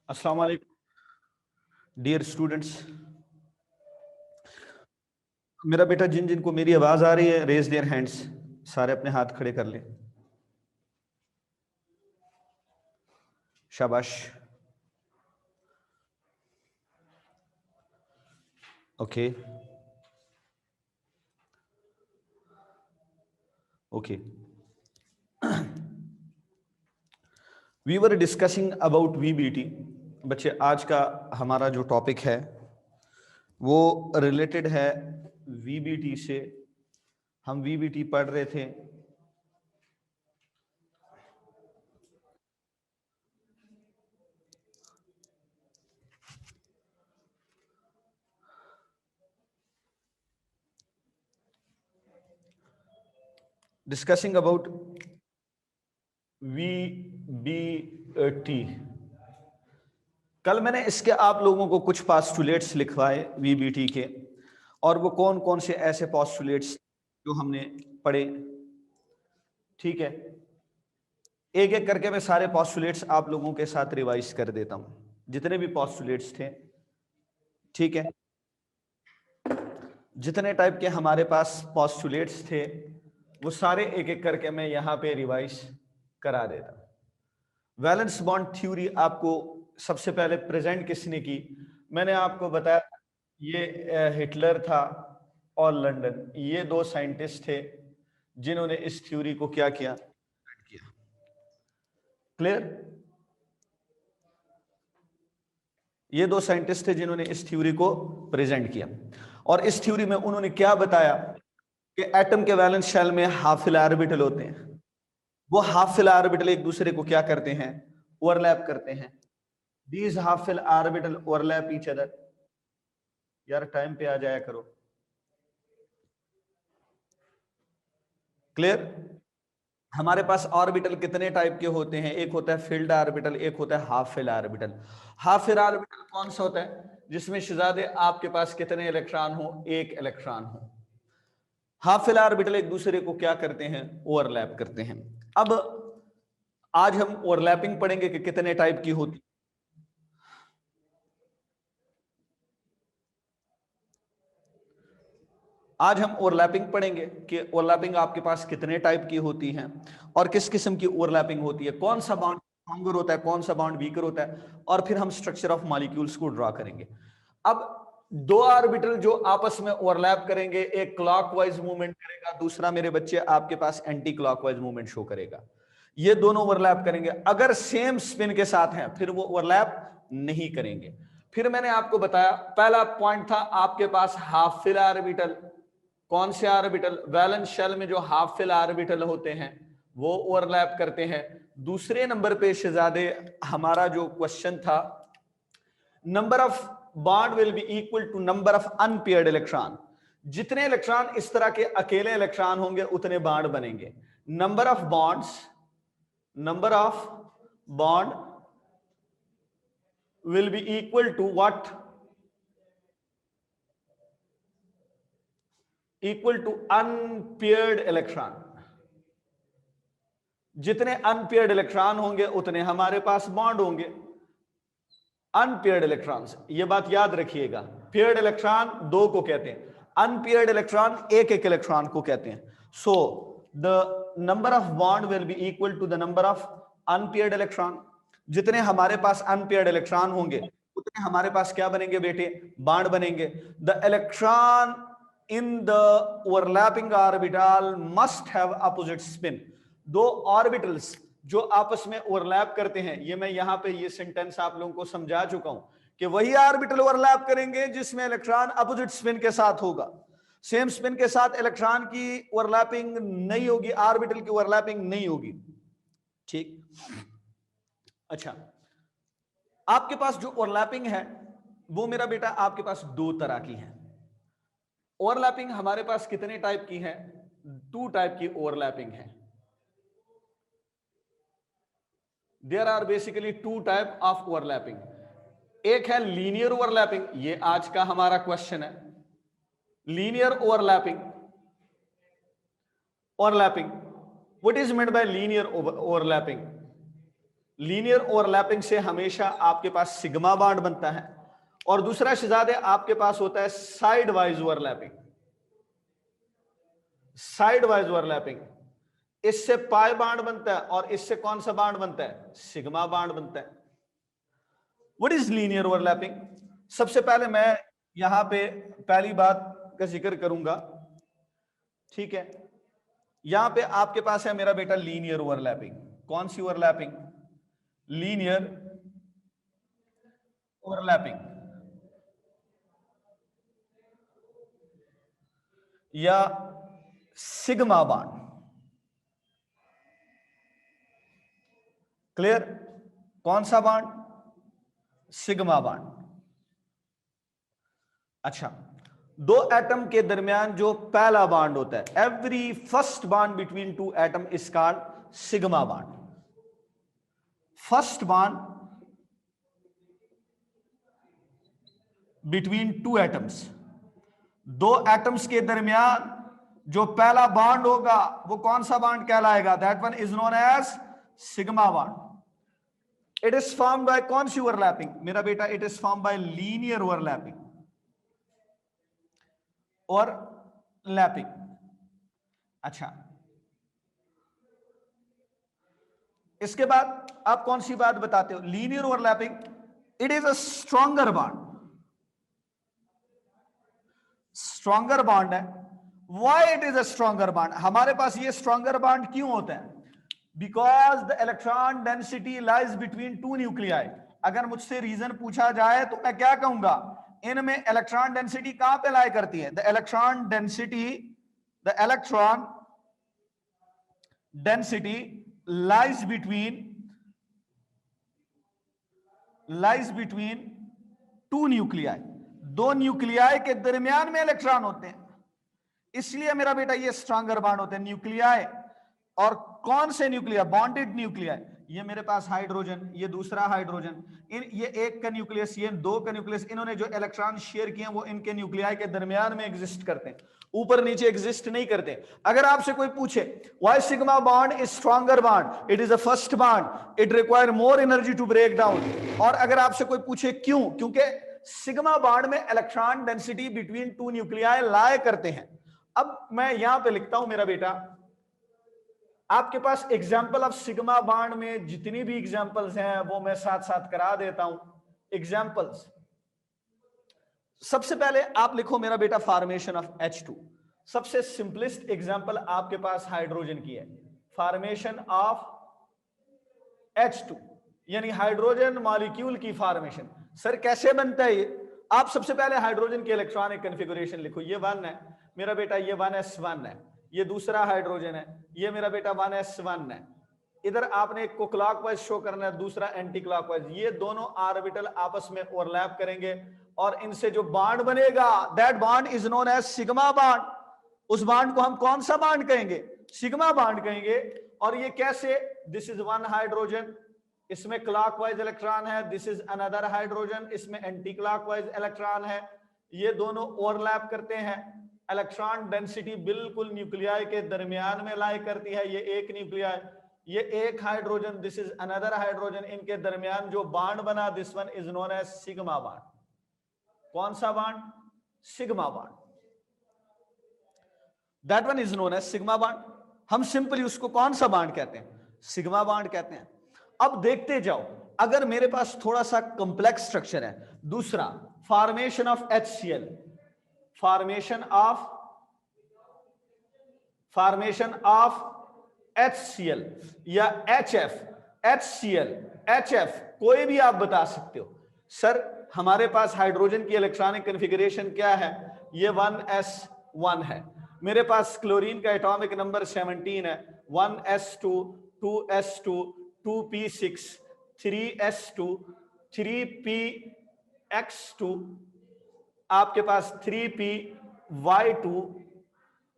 अस्सलाम वालेकुम dear students. मेरा बेटा जिन जिनको मेरी आवाज आ रही है रेज देयर हैंड्स, सारे अपने हाथ खड़े कर लें। शाबाश। Okay okay. We were discussing about VBT. बच्चे, आज का हमारा जो टॉपिक है वो रिलेटेड है वीबीटी से। हम वीबीटी पढ़ रहे थे। Discussing about VBT. कल मैंने इसके आप लोगों को कुछ पॉस्टुलेट्स लिखवाए वीबीटी के, और वो कौन कौन से ऐसे पॉस्टुलेट्स जो हमने पढ़े। ठीक है, एक एक करके मैं सारे पॉस्टुलेट्स आप लोगों के साथ रिवाइज कर देता हूं, जितने भी पॉस्टुलेट्स थे। ठीक है, जितने टाइप के हमारे पास पॉस्टुलेट्स थे वो सारे एक एक करके मैं यहां पे रिवाइज करा देता हूं। वैलेंस बॉन्ड थ्योरी आपको सबसे पहले प्रेजेंट किसने की? मैंने आपको बताया ये हिटलर था और लंदन, ये दो साइंटिस्ट थे जिन्होंने इस थ्योरी को क्या किया? क्लियर? ये दो साइंटिस्ट थे जिन्होंने इस थ्योरी को प्रेजेंट किया, और इस थ्योरी में उन्होंने क्या बताया कि एटम के वैलेंस शेल में हाफिल ऑर्बिटल होते हैं। वो हाफिल ऑर्बिटल एक दूसरे को क्या करते हैं? ओवरलैप करते हैं। These half filled orbital overlap each other. यार टाइम पे आ जाया करो। क्लियर? हमारे पास ऑर्बिटल कितने टाइप के होते हैं? एक होता है फील्ड ऑर्बिटल, एक होता है half fill orbital. Half fill orbital कौन सा होता है? जिसमें शहजादे आपके पास कितने इलेक्ट्रॉन हो? एक इलेक्ट्रॉन हो। हाफ फिल ऑर्बिटल एक दूसरे को क्या करते हैं? ओवरलैप करते हैं। अब आज हम ओवरलैपिंग पढ़ेंगे कि कितने टाइप की होती। आज हम ओवरलैपिंग पढ़ेंगे कि ओवरलैपिंग आपके पास कितने टाइप की होती हैं और किस किस्म की ओवरलैपिंग होती है, कौन सा बॉन्ड स्ट्रॉन्गर होता है, कौन सा बॉन्ड वीकर होता है, और फिर हम स्ट्रक्चर ऑफ मॉलिक्यूल्स को ड्रॉ करेंगे। अब दो ऑर्बिटल जो आपस में ओवरलैप करेंगे, एक क्लॉकवाइज मूवमेंट करेगा, दूसरा मेरे बच्चे आपके पास एंटी क्लॉकवाइज मूवमेंट शो करेगा। ये दोनों ओवरलैप करेंगे, अगर सेम स्पिन के साथ हैं फिर वो ओवरलैप नहीं करेंगे। फिर मैंने आपको बताया, पहला पॉइंट था आपके पास हाफ फिल ऑर्बिटल। कौन से ऑर्बिटल? वैलेंस शेल में जो हाफ फिल ऑर्बिटल होते हैं वो ओवरलैप करते हैं। दूसरे नंबर पे शहजादे हमारा जो क्वेश्चन था, number of bond will be equal to number of unpaired electron. जितने इलेक्ट्रॉन इस तरह के अकेले इलेक्ट्रॉन होंगे उतने बॉन्ड बनेंगे। Number of bonds, number of bond will be equal to what? Equal to unpaired electron. जितने अनपेयर्ड इलेक्ट्रॉन होंगे उतने हमारे पास बॉन्ड होंगे। अनपेयर्ड इलेक्ट्रॉन्स, ये बात याद रखिएगा, पेयर्ड इलेक्ट्रॉन दो को कहते हैं, अनपेयर्ड इलेक्ट्रॉन एक एक इलेक्ट्रॉन को कहते हैं। So the number of bond will be equal to the number of unpaired electron. जितने हमारे पास अनपेयर्ड इलेक्ट्रॉन होंगे उतने हमारे पास क्या बनेंगे बेटे? बॉन्ड बनेंगे। The electron in the overlapping orbital must have opposite spin. दो ऑर्बिटल्स जो आपस में ओवरलैप करते हैं, ये मैं यहां पे ये सेंटेंस आप लोगों को समझा चुका हूं कि वही ऑर्बिटल ओवरलैप करेंगे जिसमें इलेक्ट्रॉन अपोजिट स्पिन के साथ होगा। सेम स्पिन के साथ इलेक्ट्रॉन की ओवरलैपिंग नहीं होगी, ऑर्बिटल की ओवरलैपिंग नहीं होगी। ठीक। अच्छा, आपके पास जो ओवरलैपिंग है वो मेरा बेटा आपके पास दो तरह की है। ओवरलैपिंग हमारे पास कितने टाइप की है? टू टाइप की ओवरलैपिंग है। There are basically two type of overlapping. एक है लीनियर ओवरलैपिंग, ये आज का हमारा क्वेश्चन है। Linear overlapping, overlapping, what is meant by linear overlapping? Linear overlapping से हमेशा आपके पास सिग्मा बॉन्ड बनता है, और दूसरा शहजादे आपके पास होता है side wise overlapping. Side wise overlapping, इससे पाई बॉन्ड बनता है और इससे कौन सा बॉन्ड बनता है, सिग्मा बॉन्ड बनता है। What is linear overlapping? सबसे पहले मैं यहां पे पहली बात का जिक्र करूंगा, ठीक है। यहां पे आपके पास है मेरा बेटा लीनियर ओवरलैपिंग। कौन सी ओवरलैपिंग? लीनियर ओवरलैपिंग या सिग्मा बॉन्ड। क्लियर? कौन सा बॉन्ड? Sigma bond. अच्छा, दो एटम के दरमियान जो पहला बॉन्ड होता है, every first bond between two atom is called sigma bond. First bond between two atoms, दो एटम्स के दरमियान जो पहला बॉन्ड होगा वो कौन सा बॉन्ड कहलाएगा? That one is known as sigma bond. It is formed by कौन सी ओवरलैपिंग मेरा बेटा? It is formed by linear overlapping और लैपिंग। अच्छा, इसके बाद आप कौन सी बात बताते हो? Linear overlapping, it is a stronger bond. Stronger bond है। Why it is a stronger bond? हमारे पास ये स्ट्रॉन्गर बॉन्ड क्यों होता है? Because the electron density lies between two nuclei. अगर मुझसे रीजन पूछा जाए तो मैं क्या कहूंगा? इनमें इलेक्ट्रॉन डेंसिटी कहां पे लाई करती है? The electron density lies between two nuclei. दो न्यूक्लियाई के दरमियान में इलेक्ट्रॉन होते हैं, इसलिए मेरा बेटा ये स्ट्रॉन्गर बॉन्ड होते हैं। न्यूक्लियाई, और कौन से न्यूक्लियाई? Bonded nuclei. ये मेरे पास हाइड्रोजन, ये दूसरा हाइड्रोजन, ये एक का न्यूक्लियस, ये दो का न्यूक्लियस, इन्होंने जो इलेक्ट्रॉन शेयर किए वो इनके न्यूक्लियाई के दरमियान में एग्जिस्ट करते हैं, ऊपर नीचे एग्जिस्ट नहीं करते। अगर आपसे कोई पूछे why sigma bond is stronger bond, it is a first bond, it require more energy to break down, और अगर आपसे कोई पूछे क्यों, क्योंकि सिग्मा बॉन्ड में electron density between two nuclei lie करते हैं। अब मैं यहां पे लिखता हूं मेरा बेटा, आपके पास एग्जाम्पल ऑफ सिग्मा बॉन्ड में जितनी भी एग्जाम्पल्स हैं वो मैं साथ साथ करा देता हूं। एग्जाम्पल्स, सबसे पहले आप लिखो मेरा बेटा फॉर्मेशन ऑफ H2। सबसे सिंपलेस्ट एग्जाम्पल आपके पास हाइड्रोजन की है, फॉर्मेशन ऑफ H2, यानी हाइड्रोजन मॉलिक्यूल की फॉर्मेशन। सर कैसे बनता है ये? आप सबसे पहले हाइड्रोजन के इलेक्ट्रॉनिक कॉन्फ़िगरेशन लिखो। ये 1 है मेरा बेटा, ये 1s1 है, ये दूसरा हाइड्रोजन है, ये मेरा बेटा 1s1 है। इधर आपने एक को क्लॉकवाइज शो करना है, दूसरा एंटी क्लॉकवाइज। ये दोनों ऑर्बिटल आपस में ओवरलैप करेंगे और इनसे जो बॉन्ड बनेगा that bond is known as sigma bond. उस बॉन्ड को हम कौन सा बॉन्ड कहेंगे? सिग्मा बॉन्ड कहेंगे। और ये कैसे? दिस इज 1 हाइड्रोजन, इसमें क्लॉकवाइज इलेक्ट्रॉन है, दिस इज अनदर हाइड्रोजन, इसमें एंटी क्लॉकवाइज इलेक्ट्रॉन है। ये दोनों ओवरलैप करते हैं, इलेक्ट्रॉन डेंसिटी बिल्कुल न्यूक्लियाई के दरमियान में लाई करती है। ये एक न्यूक्लियाई, ये एक hydrogen, this is another hydrogen, इनके दरमियान जो बॉन्ड बना this one is known as sigma bond. कौन सा bond? Sigma bond. That one is known as sigma bond. हम सिंपली उसको कौन सा बॉन्ड कहते हैं? सिग्मा बॉन्ड कहते हैं। अब देखते जाओ, अगर मेरे पास थोड़ा सा कॉम्प्लेक्स स्ट्रक्चर है, दूसरा formation of HCl, formation of HCl या HF, HCl, HF कोई भी आप बता सकते हो। सर हमारे पास हाइड्रोजन की इलेक्ट्रॉनिक कॉन्फ़िगरेशन क्या है? ये 1s1 है। मेरे पास क्लोरीन का एटॉमिक नंबर 17 है, 1s2, 2s2, 2p6, 3s2, 3px2, आपके पास 3py2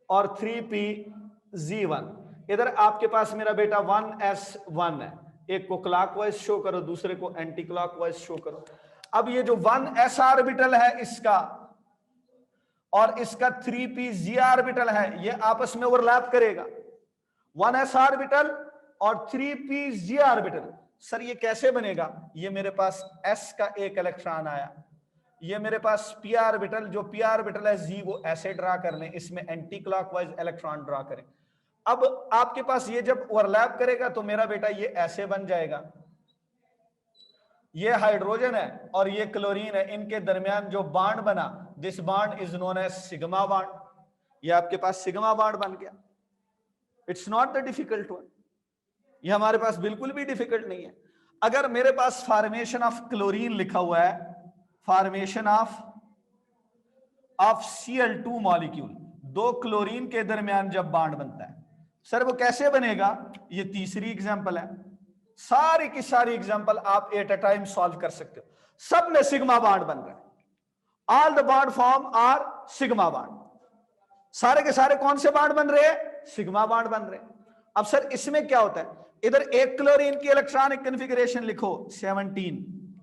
और 3pz1। इधर आपके पास मेरा बेटा 1s1 है। एक को क्लॉकवाइज शो करो, दूसरे को एंटी क्लॉकवाइज शो करो। अब ये जो 1s ऑर्बिटल है इसका और इसका 3pz ऑर्बिटल है, ये आपस में ओवरलैप करेगा। 1s ऑर्बिटल और 3pz ऑर्बिटल सर ये कैसे बनेगा? ये मेरे पास s का एक इलेक्ट्रॉन आया, ये मेरे पास p ऑर्बिटल, जो p ऑर्बिटल है z वो ऐसे ड्रा कर लें, इसमें एंटी क्लॉकवाइज इलेक्ट्रॉन ड्रा करें। अब आपके पास ये जब ओवरलैप करेगा तो मेरा बेटा ये ऐसे बन जाएगा, ये हाइड्रोजन है और ये क्लोरीन है, इनके दरमियान जो बॉन्ड बना, this bond is known as sigma bond. ये आपके पास सिग्मा बॉन्ड बन गया। It's not the difficult one, ये हमारे पास बिल्कुल भी डिफिकल्ट नहीं है। अगर मेरे पास फॉर्मेशन ऑफ क्लोरीन लिखा हुआ है, फॉर्मेशन ऑफ Cl2 मॉलिक्यूल, दो क्लोरीन के दरमियान जब बॉन्ड बनता है, सर वो कैसे बनेगा? ये तीसरी एग्जांपल है। सारी की सारी एग्जांपल आप एट अ टाइम सॉल्व कर सकते हो। सब में सिग्मा बॉन्ड बन रहा है, all the bond form are sigma bond. सारे के सारे कौन से बॉन्ड बन रहे हैं? सिग्मा बॉन्ड बन रहे हैं। अब सर इसमें क्या होता है? इधर एक क्लोरीन की इलेक्ट्रॉनिक कॉन्फ़िगरेशन लिखो 17,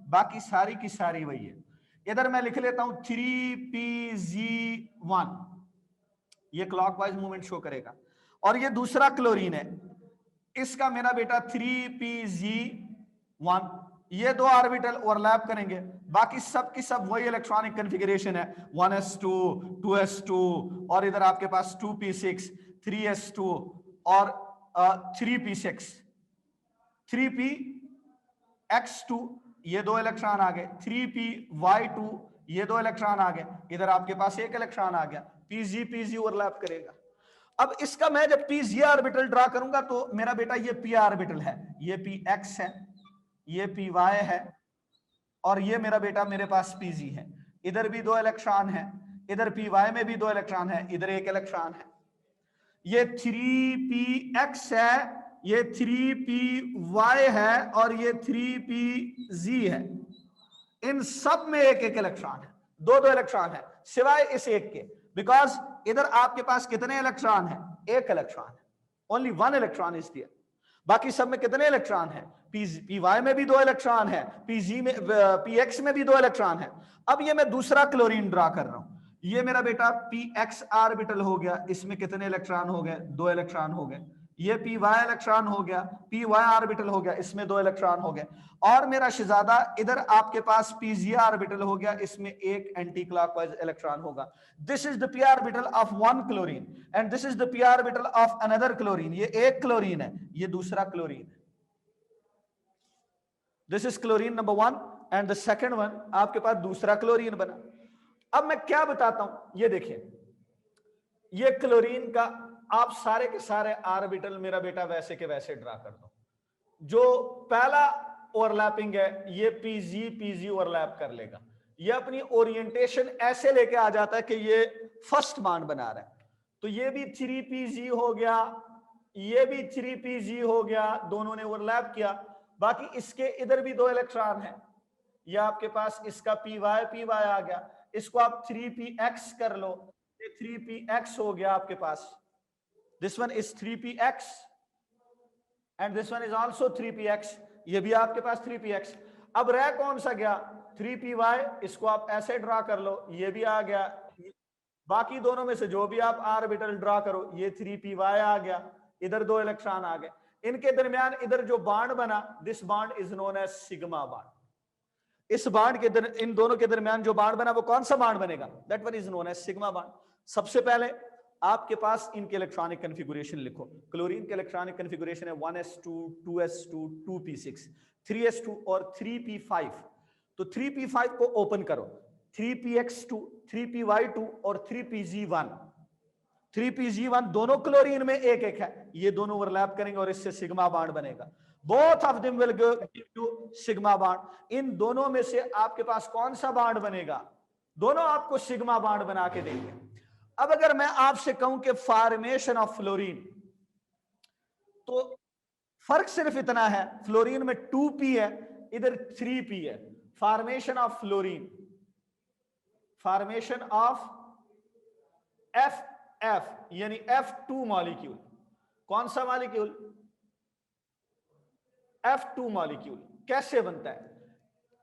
बाकी सारी की सारी वही है। इधर मैं लिख लेता हूं 3pz1, ये क्लॉकवाइज मूवमेंट शो करेगा। और ये दूसरा क्लोरीन है, इसका मेरा बेटा 3pz1, ये दो ऑर्बिटल ओवरलैप करेंगे, बाकी सब की सब वही इलेक्ट्रॉनिक कॉन्फ़िगरेशन है, 1s2 2s2, और इधर आपके पास 2p6 3s2 और 3p6 3px2, ये दो इलेक्ट्रॉन आ गए, 3py2, ये दो इलेक्ट्रॉन आ गए, इधर आपके पास एक इलेक्ट्रॉन आ गया, pz ओवरलैप करेगा। अब इसका मैं जब pz ऑर्बिटल ड्रा करूंगा तो मेरा बेटा ये p ऑर्बिटल है, ये px है, ये py है, और ये मेरा बेटा मेरे पास pz है। इधर भी दो इलेक्ट्रॉन है, इधर py में भी दो इलेक्ट्रॉन है, इधर एक इलेक्ट्रॉन है। ये 3px है, ये 3py है, और ये 3pz है। इन सब में एक एक इलेक्ट्रॉन है, दो दो इलेक्ट्रॉन है, सिवाय इस एक के, बिकॉज इधर आपके पास कितने इलेक्ट्रॉन है? एक इलेक्ट्रॉन है, only one electron is there. बाकी सब में कितने इलेक्ट्रॉन है? py में भी दो इलेक्ट्रॉन है, pz में px में भी दो इलेक्ट्रॉन है। अब ये मैं दूसरा क्लोरीन ड्रा कर रहा हूं, ये मेरा बेटा px ऑर्बिटल हो गया, इसमें कितने इलेक्ट्रॉन हो गए? दो इलेक्ट्रॉन हो गए। ये py इलेक्ट्रॉन हो गया, py ऑर्बिटल हो गया, इसमें दो इलेक्ट्रॉन हो गए। और मेरा शहजादा इधर आपके पास pz ऑर्बिटल हो गया, इसमें एक एंटी क्लॉकवाइज इलेक्ट्रॉन होगा। This is the p orbital of one chlorine and this is the p orbital of another chlorine. ये एक क्लोरीन है, ये दूसरा क्लोरीन है। This is chlorine number 1 and the second one आपके पास दूसरा क्लोरीन बना। अब मैं क्या बताता हूं, ये देखिए, ये क्लोरीन का आप सारे के सारे ऑर्बिटल मेरा बेटा वैसे के वैसे ड्रा कर दो। जो पहला ओवरलैपिंग है ये pz ओवरलैप कर लेगा, ये अपनी ओरिएंटेशन ऐसे लेके आ जाता है कि ये फर्स्ट बॉन्ड बना रहा है, तो ये भी 3pz हो गया, ये भी 3pz हो गया, दोनों ने ओवरलैप किया। बाकी इसके इधर भी दो इलेक्ट्रॉन है, ये आपके पास इसका py आ गया, इसको आप 3px कर लो, ये 3px हो गया आपके पास। This one is 3px and this one is also 3px, ये भी आपके पास 3px। अब रह कौन सा गया? 3py, इसको आप ऐसे ड्रा कर लो, ये भी आ गया। बाकी दोनों में से जो भी आप ऑर्बिटल ड्रा करो, ये 3py आ गया, इधर दो इलेक्ट्रॉन आ गए, इनके दरमियान इधर जो बॉन्ड बना, this bond is known as sigma bond. इस बॉन्ड के इन दोनों के दरमियान जो बॉन्ड बना वो कौन सा बॉन्ड बनेगा? That one is known as sigma bond. सबसे पहले आपके पास इनके इलेक्ट्रॉनिक कॉन्फ़िगरेशन लिखो। क्लोरीन के इलेक्ट्रॉनिक कॉन्फ़िगरेशन है 1s2 2s2 2p6 3s2 और 3p5। तो 3p5 को ओपन करो, 3px2 3py2 और 3pg1। 3pg1 दोनों क्लोरीन में एक एक है, ये दोनों ओवरलैप करेंगे और इससे सिग्मा बॉन्ड बनेगा। Both of them will give you sigma bond. इन दोनों में से आपके पास कौन सा बॉन्ड बनेगा? दोनों आपको सिग्मा बॉन्ड बना के देंगे। अब अगर मैं आपसे कहूं कि फॉर्मेशन ऑफ फ्लोरीन, तो फर्क सिर्फ इतना है, फ्लोरीन में 2p है, इधर 3p है। Formation of fluorine, formation of F यानी F2 मॉलिक्यूल, कौन सा मॉलिक्यूल? F2 मॉलिक्यूल कैसे बनता है?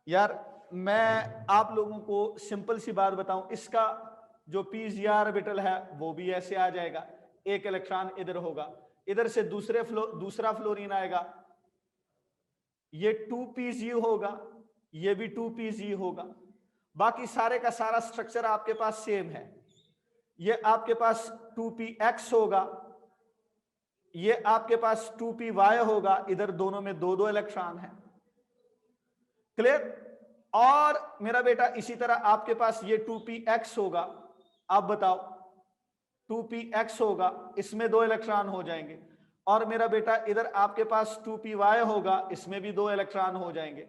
यार मैं आप लोगों को सिंपल सी बात बताऊं, इसका जो pz ऑर्बिटल है वो भी ऐसे आ जाएगा, एक इलेक्ट्रॉन इधर होगा, इधर से दूसरा फ्लोरीन आएगा, ये 2pz होगा, ये भी 2pz होगा। बाकी सारे का सारा स्ट्रक्चर आपके पास सेम है। ये आपके पास 2px होगा, ये आपके पास 2py होगा, इधर दोनों में दो दो इलेक्ट्रॉन है। क्लियर? और मेरा बेटा इसी तरह आपके पास ये 2px होगा, आप बताओ 2px होगा, इसमें दो इलेक्ट्रॉन हो जाएंगे। और मेरा बेटा इधर आपके पास 2py होगा, इसमें भी दो इलेक्ट्रॉन हो जाएंगे।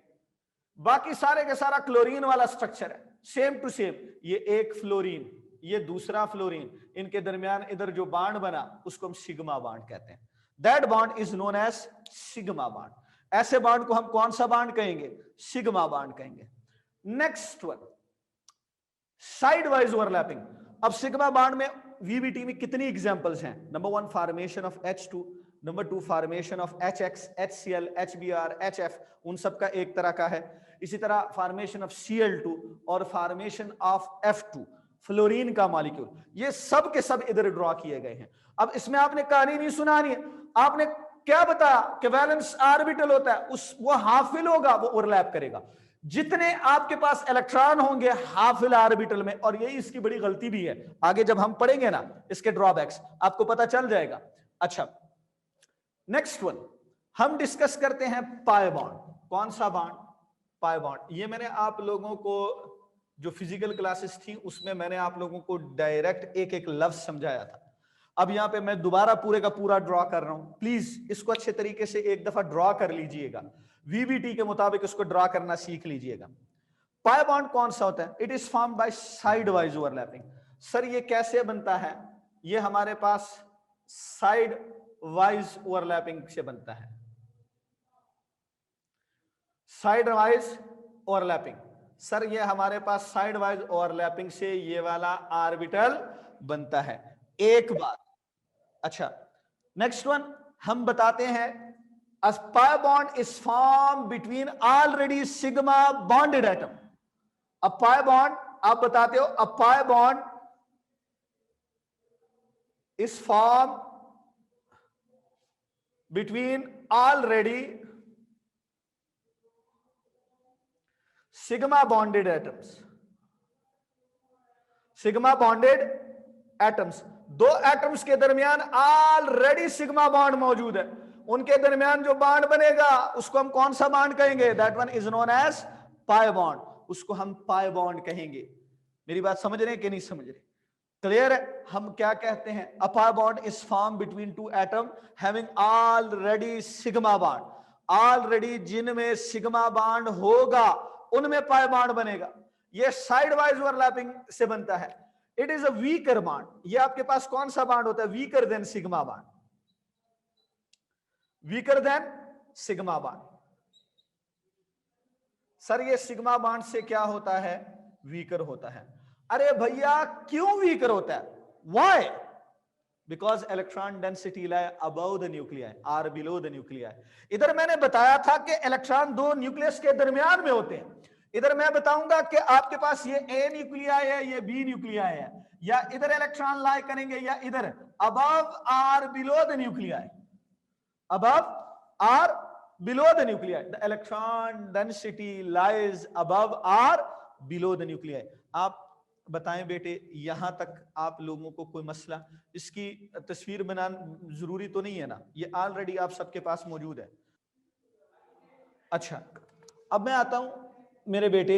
बाकी सारे के सारा क्लोरीन वाला स्ट्रक्चर है, सेम टू सेम। ये एक फ्लोरीन, ये दूसरा फ्लोरीन, इनके दरमियान इधर जो बॉन्ड बना उसको हम सिग्मा बॉन्ड कहते हैं। That bond is known as sigma bond. ऐसे बॉन्ड को हम कौन सा बॉन्ड कहेंगे? सिग्मा बॉन्ड कहेंगे। Next one, side wise overlapping. अब सिग्मा बॉन्ड में वीबीटी में कितनी एग्जांपल्स हैं? Number 1 formation of H2, number 2 formation of HX, HCl, HBr, HF, उन सब का एक तरह का है। इसी तरह फॉर्मेशन ऑफ Cl2 और फॉर्मेशन ऑफ F2, फ्लोरीन का मॉलिक्यूल। ये सब के सब इधर ड्रॉ किए गए हैं। अब इसमें आपने कहानी नहीं सुनानी है, आपने क्या बताया कि वैलेंस ऑर्बिटल होता है, उस वो हाफ फिल होगा, वो ओवरलैप करेगा। जितने आपके पास इलेक्ट्रॉन होंगे हाफ फिल ऑर्बिटल में, और यही इसकी बड़ी गलती भी है, आगे जब हम पढ़ेंगे ना इसके ड्रॉबैक्स आपको पता चल जाएगा। अच्छा, नेक्स्ट वन हम डिस्कस करते हैं पाई बॉन्ड। कौन सा बॉन्ड? Pi bond. ये मैंने आप लोगों को जो फिजिकल क्लासेस थी उसमें मैंने आप लोगों को डायरेक्ट एक एक लफ्ज समझाया था। अब यहां पे मैं दोबारा पूरे का पूरा ड्रॉ कर रहा हूं, प्लीज इसको अच्छे तरीके से एक दफा ड्रॉ कर लीजिएगा, वीबीटी के मुताबिक इसको ड्रॉ करना सीख लीजिएगा। पाई बॉन्ड कौन सा होता है? It is formed by side wise overlapping. Sir ये कैसे बनता है? ये हमारे पास साइड वाइज ओवरलैपिंग से बनता है। साइड वाइज ओवरलैपिंग, सर ये हमारे पास साइड वाइज ओवरलैपिंग से ये वाला ऑर्बिटल बनता है। एक बात। अच्छा, नेक्स्ट वन हम बताते हैं, a pi bond is formed between already sigma bonded atom. a pi bond, आप बताते हो, a pi bond is formed between already sigma bonded atoms. sigma bonded atoms, दो एटम्स के दरमियान ऑलरेडी सिग्मा बॉन्ड मौजूद है, उनके दरमियान जो बॉन्ड बनेगा उसको हम कौन सा बॉन्ड कहेंगे? That one is known as pi bond, उसको हम पाई बॉन्ड कहेंगे। मेरी बात समझ रहे हैं कि नहीं समझ रहे? क्लियर है? हम क्या कहते हैं? A pi bond is form between two atom having already sigma bond. Already जिनमें सिग्मा बॉन्ड होगा उनमें पाई बॉन्ड बनेगा। यह साइड वाइज ओवरलैपिंग से बनता है। It is a weaker bond. ये आपके पास कौन सा बॉन्ड होता है? Weaker then sigma bond, weaker then sigma bond. Sir ये सिग्मा बॉन्ड से क्या होता है? वीकर होता है। अरे भैया क्यों वीकर होता है? Why? Because electron density lie above the nuclei or below the nuclei. इधर मैंने बताया था कि इलेक्ट्रॉन दो न्यूक्लियस के दरमियान में होते हैं। इधर मैं बताऊंगा कि आपके पास ये ए न्यूक्लियाई है, ये बी न्यूक्लियाई है, या इधर इलेक्ट्रॉन लाई करेंगे या इधर, above or below the nuclei, above or below the nuclei. The electron density lies above or below the nuclei. आप बताएं बेटे, यहां तक आप लोगों को कोई मसला? इसकी तस्वीर बनाना जरूरी तो नहीं है ना, ये ऑलरेडी आप सबके पास मौजूद है। अच्छा, अब मैं आता हूं मेरे बेटे,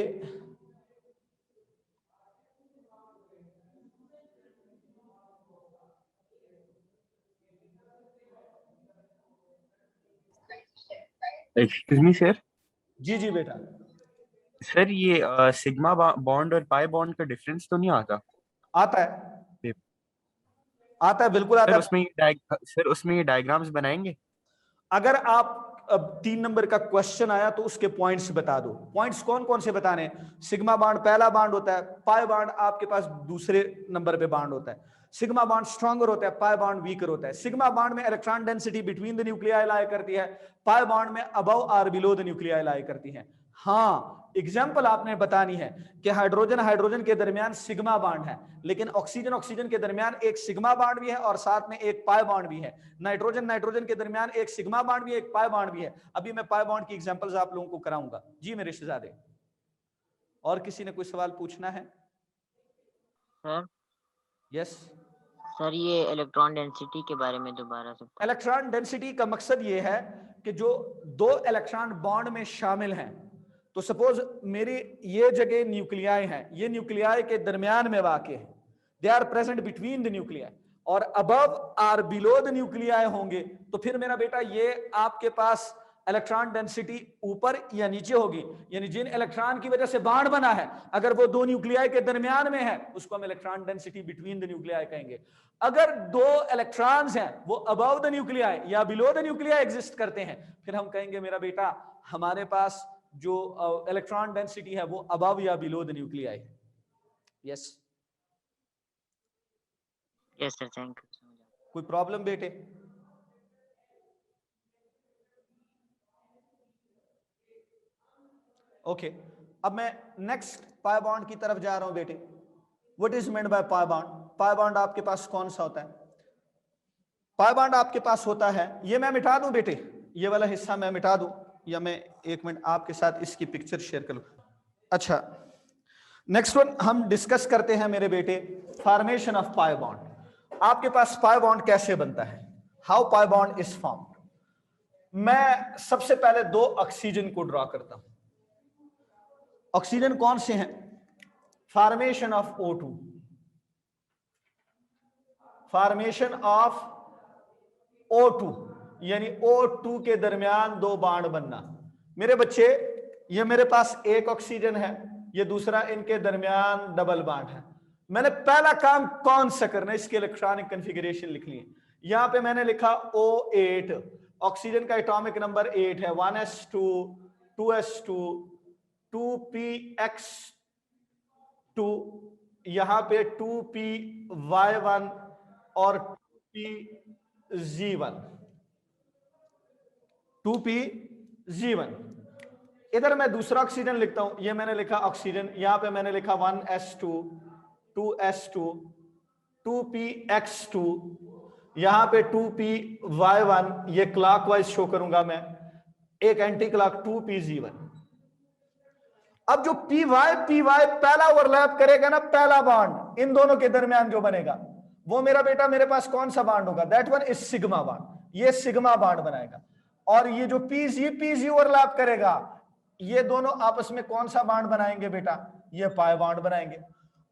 एक्सक्यूज मी सर। जी जी बेटा। सर ये सिग्मा बॉन्ड और पाई बॉन्ड का डिफरेंस तो नहीं आता? आता है, आता है, बिल्कुल आता है। सर उसमें ये डायग्राम्स बनाएंगे? अगर आप अब 3 नंबर का क्वेश्चन आया तो उसके पॉइंट्स बता दो। पॉइंट्स कौन कौन से बताने हैं? सिग्मा बॉन्ड पहला बॉन्ड होता है, पाई बॉन्ड आपके पास दूसरे नंबर पे बॉन्ड होता है। सिग्मा बॉन्ड स्ट्रॉन्गर होता है, पाई बॉन्ड वीकर होता है। सिग्मा बॉन्ड में electron density between the nuclei lie करती है, पाई बॉन्ड में अबव और बिलो द न्यूक्लियाई लाई करती है। हाँ, एग्जाम्पल आपने बतानी है कि हाइड्रोजन हाइड्रोजन के दरमियान सिग्मा बॉन्ड है, लेकिन ऑक्सीजन ऑक्सीजन के दरमियान एक सिग्मा बॉन्ड भी है और साथ में एक पाई बॉन्ड भी है। नाइट्रोजन नाइट्रोजन के दरमियान एक सिग्मा बॉन्ड भी है, एक पाई बॉन्ड भी है। अभी मैं पाई बॉन्ड की एग्जांपल्स आप लोगों को कराऊंगा। जी मेरे शहजादे, और किसी ने कोई सवाल पूछना है? सर यस सर ये इलेक्ट्रॉन डेंसिटी के बारे में दोबारा से। इलेक्ट्रॉन डेंसिटी का मकसद ये है कि जो दो इलेक्ट्रॉन बॉन्ड में शामिल हैं, तो सपोज मेरी ये जगह न्यूक्लियाई हैं, ये न्यूक्लियाई के दरमियान में वाक़े हैं, they are present between the nuclei, और above or below the nuclei होंगे, तो फिर मेरा बेटा ये आपके पास इलेक्ट्रॉन डेंसिटी ऊपर या नीचे होगी। यानी जिन इलेक्ट्रॉन की वजह से बॉन्ड बना है, अगर वो दो न्यूक्लियाई के दरमियान में है, उसको हम electron density between the nuclei कहेंगे। अगर दो इलेक्ट्रॉन्स हैं वो अबव द न्यूक्लियाई या बिलो द न्यूक्लियाई एग्जिस्ट करते हैं, फिर हम कहेंगे मेरा बेटा हमारे पास जो इलेक्ट्रॉन डेंसिटी है वो अबव या बिलो द न्यूक्लियाई है। Yes yes sir, thank you. कोई प्रॉब्लम बेटे? ओके, अब मैं नेक्स्ट पाई बॉन्ड की तरफ जा रहा हूं बेटे। What is meant by pi bond? Pi bond आपके पास कौन सा होता है? पाई बॉन्ड आपके पास होता है, ये मैं मिटा दूं बेटे, ये वाला हिस्सा मैं मिटा दूं, या मैं एक मिनट आपके साथ इसकी पिक्चर शेयर कर लूं। अच्छा, नेक्स्ट वन हम डिस्कस करते हैं मेरे बेटे, फॉर्मेशन ऑफ पाई बॉन्ड। आपके पास पाई बॉन्ड कैसे बनता है? How pi bond is formed? मैं सबसे पहले दो ऑक्सीजन को ड्रॉ करता हूं। ऑक्सीजन कौन से हैं? Formation of O2, formation of O2, यानी O2 के दरमियान दो बॉन्ड बनना। मेरे बच्चे ये मेरे पास एक ऑक्सीजन है, ये दूसरा, इनके दरमियान डबल बॉन्ड है। मैंने पहला काम कौन सा करना है, इसके इलेक्ट्रॉनिक कॉन्फ़िगरेशन लिख ली। यहां पे मैंने लिखा O8, ऑक्सीजन का एटॉमिक नंबर 8 है, 1s2 2s2 2px2, यहां पे 2py1 और 2pz1, 2pz1। इधर मैं दूसरा ऑक्सीजन लिखता हूं, ये मैंने लिखा ऑक्सीजन, यहां पे मैंने लिखा 1s2 2s2 2px2, यहां पे 2py1, ये क्लॉकवाइज शो करूंगा मैं, एक एंटी क्लॉक 2pz1। अब जो py पहला ओवरलैप करेगा ना, पहला बॉन्ड इन दोनों के दरमियान जो बनेगा, वो मेरा बेटा मेरे पास कौन सा बॉन्ड होगा? That one is sigma bond. ये सिग्मा बॉन्ड बनाएगा। और ये जो pz ओवरलैप करेगा, ये दोनों आपस में कौन सा बॉन्ड बनाएंगे बेटा? ये पाई बॉन्ड बनाएंगे।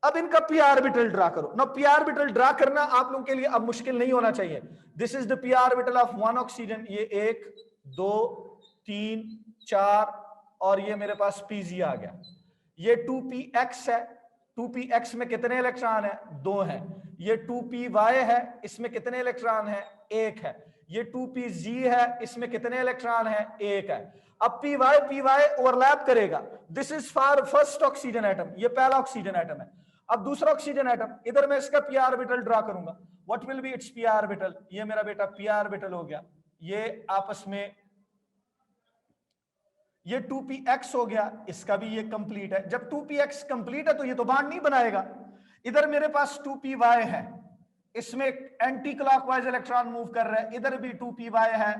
अब इनका p ऑर्बिटल ड्रा करो ना। p ऑर्बिटल ड्रा करना आप लोगों के लिए अब मुश्किल नहीं होना चाहिए। This is the p orbital of one oxygen. ये 1 2 3 4 और ये मेरे पास pz आ गया। ये 2px है, 2px में कितने इलेक्ट्रॉन है? 2 है। ये 2py है, इसमें कितने इलेक्ट्रॉन है? 1 है। ये 2pz है, इसमें कितने इलेक्ट्रॉन है? 1 है। अब py ओवरलैप करेगा। This is for first oxygen atom, ये पहला ऑक्सीजन एटम है। अब दूसरा ऑक्सीजन एटम, इधर मैं इसका p ऑर्बिटल ड्रा करूंगा। What will be it's p orbital? ये मेरा बेटा p ऑर्बिटल हो गया। ये आपस में ये 2px हो गया, इसका भी ये कंप्लीट है। जब 2px कंप्लीट है तो ये तो बॉन्ड नहीं बनाएगा। इधर मेरे पास 2py है, इसमें एंटी क्लॉकवाइज इलेक्ट्रॉन मूव कर रहा है। इधर भी 2py है,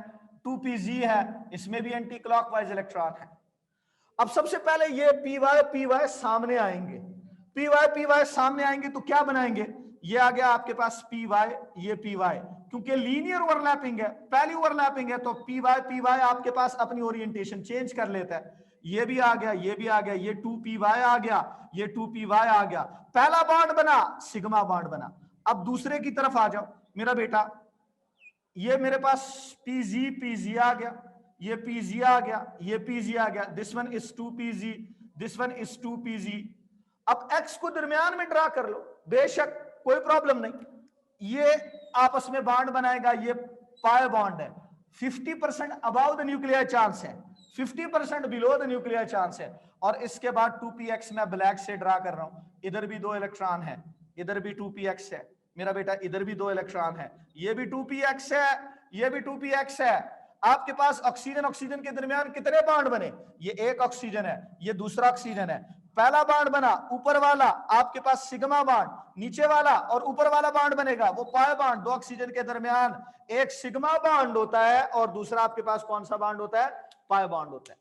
2pz है, इसमें भी एंटी क्लॉकवाइज इलेक्ट्रॉन है। अब सबसे पहले ये py सामने आएंगे। py सामने आएंगे तो क्या बनाएंगे? ये आ गया आपके पास py, ये py, क्योंकि लीनियर ओवरलैपिंग है, पहली ओवरलैपिंग है, तो py आपके पास अपनी ओरिएंटेशन चेंज कर लेता है। ये भी आ गया, ये भी आ गया, ये 2py आ गया, ये 2py आ गया। पहला बॉन्ड बना, सिग्मा बॉन्ड बना। अब दूसरे की तरफ आ जाओ मेरा बेटा, ये मेरे पास pz आ गया, ये pz आ गया, ये pz आ गया। This one is 2pz, this one is 2pz। अब x को दरमियान में ड्रा कर लो, बेशक कोई प्रॉब्लम नहीं। ये आपस में बॉन्ड बनाएगा, ये पाई बॉन्ड है। 50% अबाउ द न्यूक्लियर चांस है, 50% बिलो द न्यूक्लियर चांस है। और इसके बाद 2px मैं ब्लैक से ड्रा कर रहा हूं। इधर भी 2 इलेक्ट्रॉन है, इधर भी 2px है मेरा बेटा, इधर भी 2 इलेक्ट्रॉन है, ये भी 2px है, ये भी 2px है। आपके पास ऑक्सीजन ऑक्सीजन के दरमियान कितने बॉन्ड बने? ये एक ऑक्सीजन है, ये दूसरा ऑक्सीजन है। पहला बॉन्ड बना, ऊपर वाला आपके पास सिग्मा बॉन्ड, नीचे वाला और ऊपर वाला बॉन्ड बनेगा वो पाई बॉन्ड। दो ऑक्सीजन के दरमियान एक सिग्मा बॉन्ड होता है और दूसरा आपके पास कौन सा बॉन्ड होता है? पाई बॉन्ड होता है।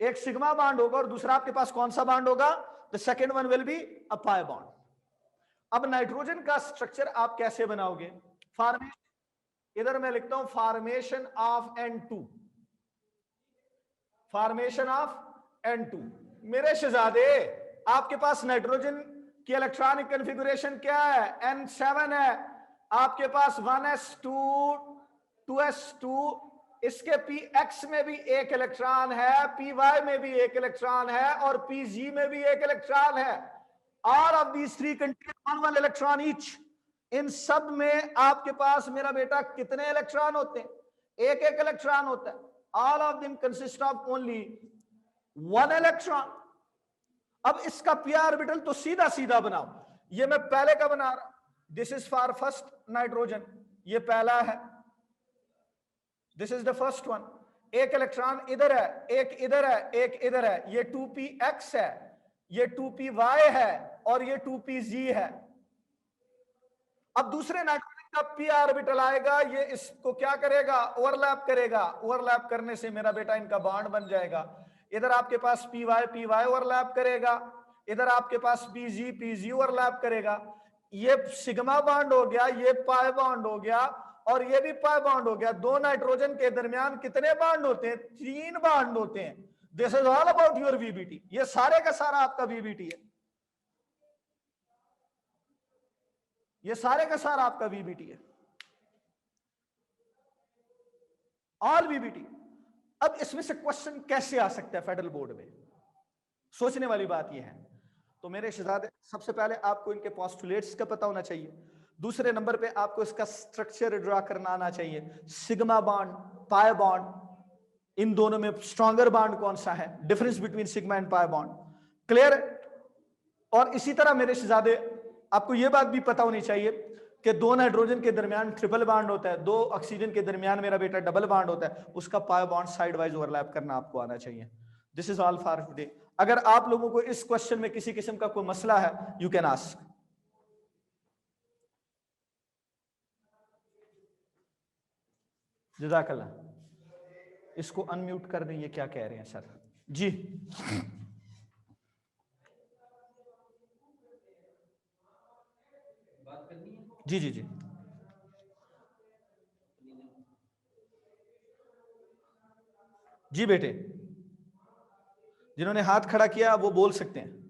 एक सिग्मा बॉन्ड होगा और दूसरा आपके पास कौन सा बॉन्ड होगा? The second one will be a pi bond. अब नाइट्रोजन का स्ट्रक्चर आप कैसे बनाओगे? फॉर्मेशन, इधर मैं लिखता हूं formation of N2, formation of N2। मेरे शहजादे, आपके पास नाइट्रोजन की इलेक्ट्रॉनिक कॉन्फ़िगरेशन क्या है? N7 है। आपके पास 1s2 2s2, इसके px में भी एक इलेक्ट्रॉन है, py में भी एक इलेक्ट्रॉन है और pg में भी एक इलेक्ट्रॉन है। All of these three contain one electron each। इन सब में आपके पास मेरा बेटा कितने इलेक्ट्रॉन होते हैं? एक एक इलेक्ट्रॉन होता है। All of them consist of only one electron। अब इसका पी ऑर्बिटल तो सीधा सीधा बनाओ। ये मैं पहले का बना रहा हूं, this is for first nitrogen, ये पहला है, this is the first one. एक इलेक्ट्रॉन इधर है, एक इधर है, एक इधर है। ये 2px है, ये 2py है और ये 2pz है। अब दूसरे नाइट्रोजन का पी ऑर्बिटल आएगा, ये इसको क्या करेगा? ओवरलैप करेगा। ओवरलैप करने से मेरा बेटा इनका बॉन्ड बन जाएगा। इधर आपके पास py ओवरलैप करेगा, इधर आपके पास pg ओवरलैप करेगा। ये सिग्मा बॉन्ड हो गया, ये पाई बॉन्ड हो गया और ये भी पाई बॉन्ड हो गया। दो नाइट्रोजन के दरमियान कितने बॉन्ड होते हैं? 3 बॉन्ड होते हैं। This is all about your VBT। ये सारे का सारा आपका VBT है, ये सारे का सारा आपका VBT है, ऑल VBT। अब इसमें से क्वेश्चन कैसे आ सकता है फेडरल बोर्ड में? सोचने वाली बात यह है। तो मेरे शहजादे, सबसे पहले आपको इनके पोस्टुलेट्स का पता होना चाहिए। दूसरे नंबर पे आपको इसका स्ट्रक्चर ड्रा करना आना चाहिए। सिग्मा बॉन्ड, पाई बॉन्ड, इन दोनों में स्ट्रॉन्गर बॉन्ड कौन सा है? Difference between sigma and pi bond. Clear? और इसी तरह मेरे शहजादे, आपको यह बात भी पता होनी चाहिए कि दो नाइट्रोजन के दरमियान ट्रिपल बॉन्ड होता है, दो ऑक्सीजन के दरमियान मेरा बेटा डबल बॉन्ड होता है, उसका pi bond side wise overlap करना आपको आना चाहिए। This is all for today. अगर आप लोगों को इस क्वेश्चन में किसी किस्म का कोई मसला है, यू कैन आस्क। जज़ाकल्लाह। इसको अनम्यूट कर दें, ये क्या कह रहे हैं सर? जी जी जी जी जी बेटे, जिन्होंने हाथ खड़ा किया वो बोल सकते हैं।